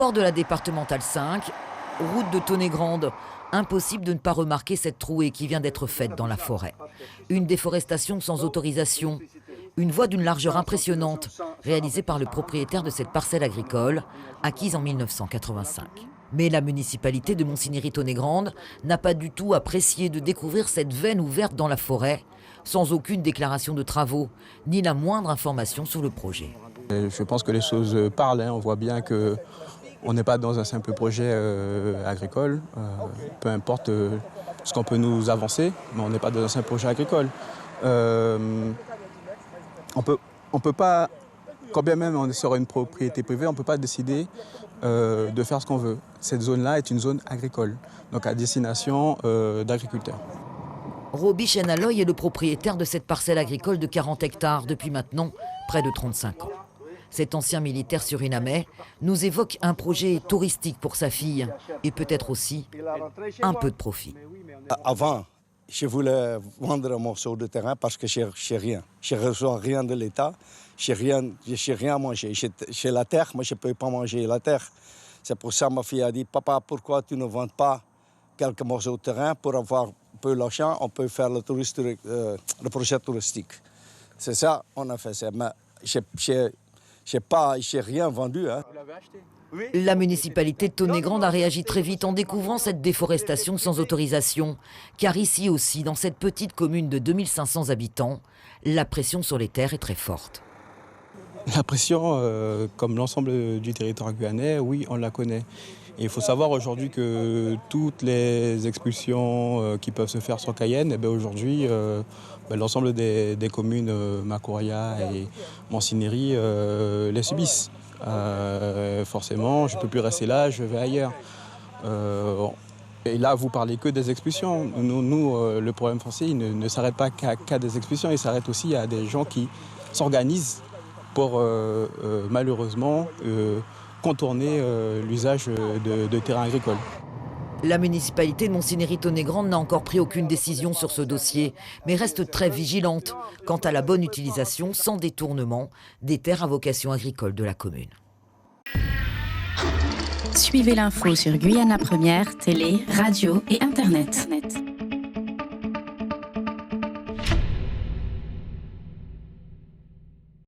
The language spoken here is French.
Hors de la départementale 5, route de Tonnet-Grande, impossible de ne pas remarquer cette trouée qui vient d'être faite dans la forêt. Une déforestation sans autorisation, une voie d'une largeur impressionnante, réalisée par le propriétaire de cette parcelle agricole, acquise en 1985. Mais la municipalité de Monsigny-Tonnet-Grande n'a pas du tout apprécié de découvrir cette veine ouverte dans la forêt, sans aucune déclaration de travaux, ni la moindre information sur le projet. Je pense que les choses parlent, on voit bien qu'on n'est pas dans un simple projet agricole, peu importe ce qu'on peut nous avancer, mais on n'est pas dans un simple projet agricole. On peut pas, quand bien même on est sur une propriété privée, on ne peut pas décider de faire ce qu'on veut. Cette zone-là est une zone agricole, donc à destination d'agriculteurs. Roby Chenaloy est le propriétaire de cette parcelle agricole de 40 hectares depuis maintenant près de 35 ans. Cet ancien militaire surinamais nous évoque un projet touristique pour sa fille et peut-être aussi un peu de profit. Avant, je voulais vendre un morceau de terrain parce que je n'ai rien. Je ne reçois rien de l'État, je n'ai rien à manger. J'ai la terre, mais je ne peux pas manger la terre. C'est pour ça que ma fille a dit, papa, pourquoi tu ne vends pas quelques morceaux de terrain pour avoir un peu d'argent, on peut faire le projet touristique. C'est ça, on a fait ça. Mais je n'ai rien vendu. Hein. La municipalité de Tonnet-Grande a réagi très vite en découvrant cette déforestation sans autorisation. Car ici aussi, dans cette petite commune de 2500 habitants, la pression sur les terres est très forte. La pression, comme l'ensemble du territoire guyanais, oui, on la connaît. Et il faut savoir aujourd'hui que toutes les expulsions qui peuvent se faire sur Cayenne, aujourd'hui, l'ensemble des communes Macoria et Monsigny les subissent. Forcément, je ne peux plus rester là, je vais ailleurs. Et là, vous parlez que des expulsions. Nous, le problème français, il ne s'arrête pas qu'à des expulsions, il s'arrête aussi à des gens qui s'organisent pour malheureusement contourner l'usage de terrains agricoles. La municipalité de Monsigny-Tonnet-Grande n'a encore pris aucune décision sur ce dossier, mais reste très vigilante quant à la bonne utilisation sans détournement des terres à vocation agricole de la commune. Suivez l'info sur Guyana Première, télé, radio et internet.